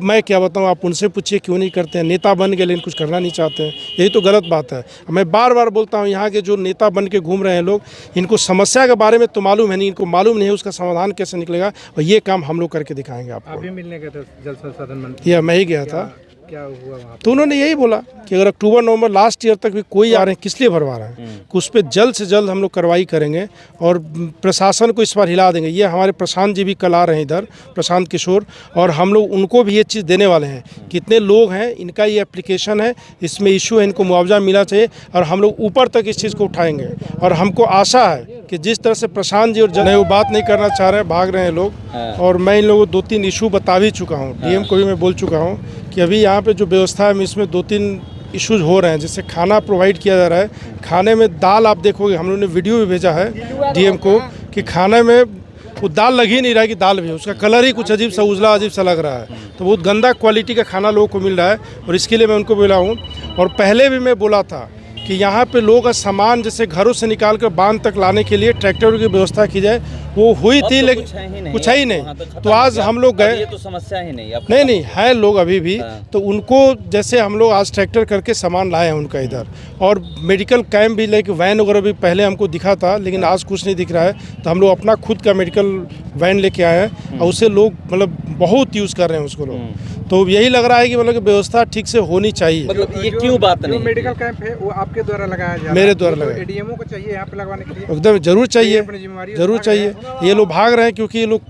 मैं क्या बताऊं, आप उनसे पूछिए क्यों नहीं करते हैं। नेता बन गए लेकिन कुछ करना नहीं चाहते हैं, यही तो गलत बात है। मैं बार बार बोलता हूं, यहाँ के जो नेता बन के घूम रहे हैं लोग, इनको समस्या के बारे में तो मालूम है नहीं, इनको मालूम नहीं है उसका समाधान कैसे निकलेगा, और ये काम हम लोग करके दिखाएंगे आपको। अभी मिलने गए थे जल संसाधन मंत्री, या मैं ही गया था। क्या हुआ वहाँ तो उन्होंने यही बोला कि अगर अक्टूबर नवंबर लास्ट ईयर तक भी कोई आ रहे हैं, किस लिए भरवा रहे हैं, कि उस पर जल्द से जल्द हम लोग कार्रवाई करेंगे और प्रशासन को इस बार हिला देंगे। ये हमारे प्रशांत जी भी कल आ रहे हैं इधर, प्रशांत किशोर, और हम लोग उनको भी ये चीज़ देने वाले हैं। कितने लोग हैं, इनका ये एप्लीकेशन है, इसमें इशू है, इनको मुआवजा मिलना चाहिए, और हम लोग ऊपर तक इस चीज़ को उठाएंगे। और हमको आशा है कि जिस तरह से प्रशांत जी और जन वो बात नहीं करना चाह रहे हैं, भाग रहे हैं लोग, और मैं इन लोगों को 2-3 इशू बता भी चुका हूँ, डीएम को भी मैं बोल चुका हूँ कि अभी यहाँ पे जो व्यवस्था है इसमें 2-3 इश्यूज हो रहे हैं। जैसे खाना प्रोवाइड किया जा रहा है, खाने में दाल, आप देखोगे हम लोगों ने वीडियो भी भेजा है डीएम को कि खाने में वो दाल लग ही नहीं रहा है कि दाल भी है, उसका कलर ही कुछ अजीब सा उजला अजीब सा लग रहा है। तो बहुत गंदा क्वालिटी का खाना लोगों को मिल रहा है, और इसके लिए मैं उनको बोला हूँ। और पहले भी मैं बोला था कि यहाँ पे लोग का सामान जैसे घरों से निकाल कर बांध तक लाने के लिए ट्रैक्टर की व्यवस्था की जाए, वो हुई थी, लेकिन कुछ है ही नहीं। तो आज हम लोग गए, ये तो समस्या ही नहीं नहीं है लोग अभी भी। तो उनको जैसे हम लोग आज ट्रैक्टर करके सामान लाए हैं उनका इधर, और मेडिकल कैंप भी लेके वैन वगैरह भी पहले हमको दिखा था, लेकिन आज कुछ नहीं दिख रहा है। तो हम लोग अपना खुद का मेडिकल वैन लेके आए हैं, और उससे लोग मतलब बहुत यूज़ कर रहे हैं उसको लोग। तो यही लग रहा है कि मतलब व्यवस्था ठीक से होनी चाहिए। मतलब ये क्यों बात नहीं? मेडिकल कैंप है वो आपके द्वारा लगाया जा रहा है, मेरे द्वारा लगाया। एडीएमओ को चाहिए यहाँ पे लगवाने के लिए? एकदम जरूर चाहिए, अपनी जिम्मेदारी जरूर चाहिए। ये लोग भाग रहे हैं क्योंकि ये लोग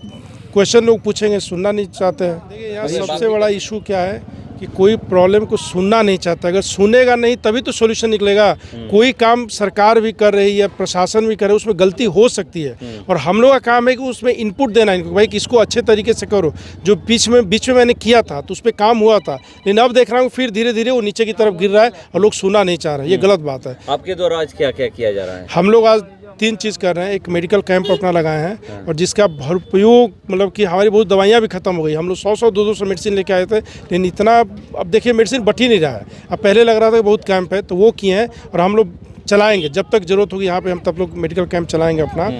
क्वेश्चन लोग पूछेंगे, सुनना नहीं चाहते हैं। देखिए यहाँ सबसे बड़ा इशू क्या है कि कोई प्रॉब्लम को सुनना नहीं चाहता। अगर सुनेगा नहीं तभी तो सॉल्यूशन निकलेगा। कोई काम सरकार भी कर रही है, प्रशासन भी कर रही है, उसमें गलती हो सकती है, और हम लोग का काम है कि उसमें इनपुट देना है, भाई कि इसको अच्छे तरीके से करो। जो बीच में मैंने किया था तो उस पर काम हुआ था, लेकिन अब देख रहा हूँ फिर धीरे धीरे वो नीचे की तरफ गिर रहा है और लोग सुनना नहीं चाह रहे हैं। ये गलत बात है। आपके द्वारा आज क्या क्या किया जा रहा है? हम लोग आज 3 चीज़ कर रहे हैं। एक मेडिकल कैंप अपना लगाए हैं, और जिसका भरपूर मतलब कि हमारी बहुत दवाइयाँ भी खत्म हो गई। हम लोग 100-100 200 मेडिसिन लेके आए थे, लेकिन इतना अब देखिए मेडिसिन बट ही नहीं रहा है। अब पहले लग रहा था कि बहुत कैंप है, तो वो किए हैं, और हम लोग चलाएंगे जब तक जरूरत होगी यहाँ पे, हम तब लोग मेडिकल कैंप चलाएंगे अपना।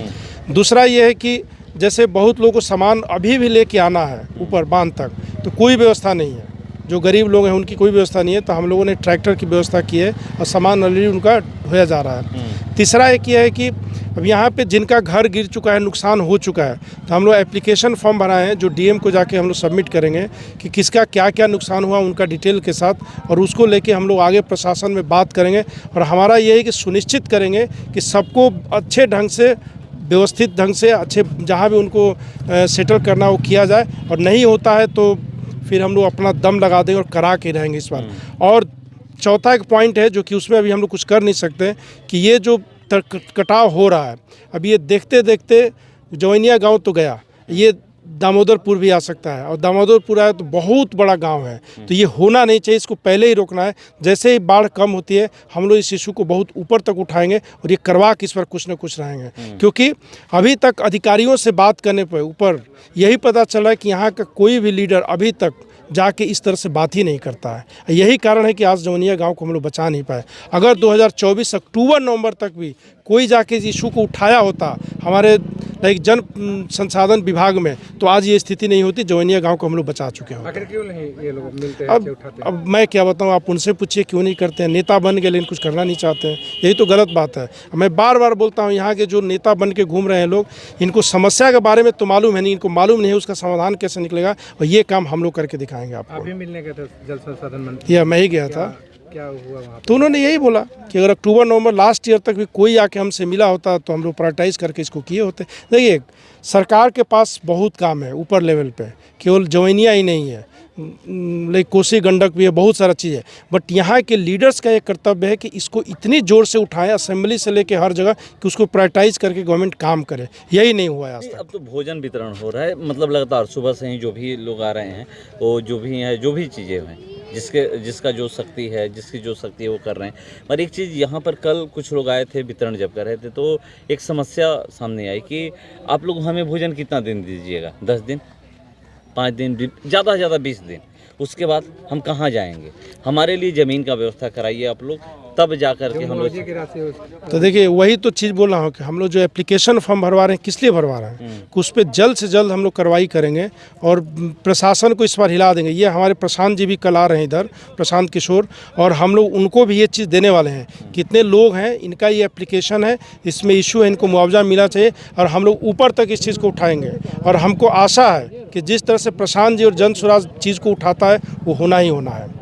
दूसरा ये है कि जैसे बहुत लोगों को सामान अभी भी लेके आना है ऊपर बांध तक, तो कोई व्यवस्था नहीं है। जो गरीब लोग हैं उनकी कोई व्यवस्था नहीं है, तो हम लोगों ने ट्रैक्टर की व्यवस्था की है, और सामान ऑलरेडी उनका ढोया जा रहा है। तीसरा एक ये है कि अब यहाँ पे जिनका घर गिर चुका है, नुकसान हो चुका है, तो हम लोग एप्लीकेशन फॉर्म बनाए हैं, जो डीएम को जाके हम लोग सबमिट करेंगे कि किसका क्या क्या नुकसान हुआ उनका डिटेल के साथ, और उसको लेके हम लोग आगे प्रशासन में बात करेंगे। और हमारा ये है कि सुनिश्चित करेंगे कि सबको अच्छे ढंग से, व्यवस्थित ढंग से, अच्छे जहाँ भी उनको सेटल करना हो किया जाए, और नहीं होता है तो फिर हम लोग अपना दम लगा देंगे और करा के रहेंगे इस बार। और चौथा एक पॉइंट है जो कि उसमें अभी हम लोग कुछ कर नहीं सकते, कि ये जो कटाव हो रहा है, अब ये देखते देखते जवैनिया गांव तो गया, ये दामोदरपुर भी आ सकता है, और दामोदरपुर आया तो बहुत बड़ा गांव है, तो ये होना नहीं चाहिए। इसको पहले ही रोकना है। जैसे ही बाढ़ कम होती है हम लोग इस इशू को बहुत ऊपर तक उठाएंगे, और ये करवा के इस पर कुछ न कुछ रहेंगे। क्योंकि अभी तक अधिकारियों से बात करने पर ऊपर यही पता चला कि यहाँ का कोई भी लीडर अभी तक जाके इस तरह से बात ही नहीं करता है। यही कारण है कि आज जवनिया गांव को हम लोग बचा नहीं पाए। अगर 2024 अक्टूबर नवंबर तक भी कोई जाके इस इशू को उठाया होता हमारे जन संसाधन विभाग में, तो आज ये स्थिति नहीं होती। जवनिया गांव को हम लोग बचा चुके हैं। आखिर क्यों नहीं ये लोग मिलते हैं, उठाते हैं? अब मैं क्या बताऊं, आप उनसे पूछिए क्यों नहीं करते हैं। नेता बन गए लेकिन कुछ करना नहीं चाहते हैं, यही तो गलत बात है। मैं बार बार बोलता हूं, यहाँ के जो नेता बन के घूम रहे हैं लोग, इनको समस्या के बारे में तो मालूम है नहीं, इनको मालूम नहीं है उसका समाधान कैसे निकलेगा, और ये काम हम लोग करके दिखाएंगे आपको। अभी मिलने गए थे जल संसाधन मंत्री, या मैं ही गया था। क्या हुआ वहाँ? तो उन्होंने यही बोला कि अगर अक्टूबर नवंबर लास्ट ईयर तक भी कोई आके हमसे मिला होता तो हम लोग प्रायोरिटाइज करके इसको किए होते। देखिए सरकार के पास बहुत काम है ऊपर लेवल पे, केवल जवैनिया ही नहीं है, लाइक कोसी गंडक भी है, बहुत सारा चीज़ है। बट यहाँ के लीडर्स का एक कर्तव्य है कि इसको इतनी जोर से उठाएं, असेंबली से लेके हर जगह, कि उसको प्रायोरिटाइज करके गवर्नमेंट काम करे। यही नहीं हुआ है आज तक। अब तो भोजन वितरण हो रहा है, मतलब लगातार सुबह से ही जो भी लोग आ रहे हैं, वो जो भी हैं, जो भी चीज़ें हैं, जिसका जो शक्ति है, जिसकी जो शक्ति है वो कर रहे हैं। और एक चीज़ यहाँ पर कल कुछ लोग आए थे, वितरण जब कर रहे थे, तो एक समस्या सामने आई कि आप लोग हमें भोजन कितना दिन दीजिएगा? 10 दिन, 5 दिन, ज़्यादा से ज़्यादा 20 दिन, उसके बाद हम कहाँ जाएंगे? हमारे लिए ज़मीन का व्यवस्था कराइए आप लोग, तब जा कर के हम लोग मुआवजे की राशि तो देखिए वही तो चीज़ बोल रहा हूँ कि हम लोग जो एप्लीकेशन फॉर्म भरवा रहे हैं किस लिए भरवा रहे हैं कि उस पर जल्द से जल्द हम लोग कार्रवाई करेंगे और प्रशासन को इस बार हिला देंगे। ये हमारे प्रशांत जी भी कल आ रहे हैं इधर, प्रशांत किशोर, और हम लोग उनको भी ये चीज़ देने वाले हैं। कितने लोग हैं, इनका ये एप्लीकेशन है, इसमें इशू है, इनको मुआवजा मिलना चाहिए और हम लोग ऊपर तक इस चीज़ को उठाएंगे। और हमको आशा है कि जिस तरह से प्रशांत जी और जन स्वराज चीज़ को उठाता है वो होना ही होना है।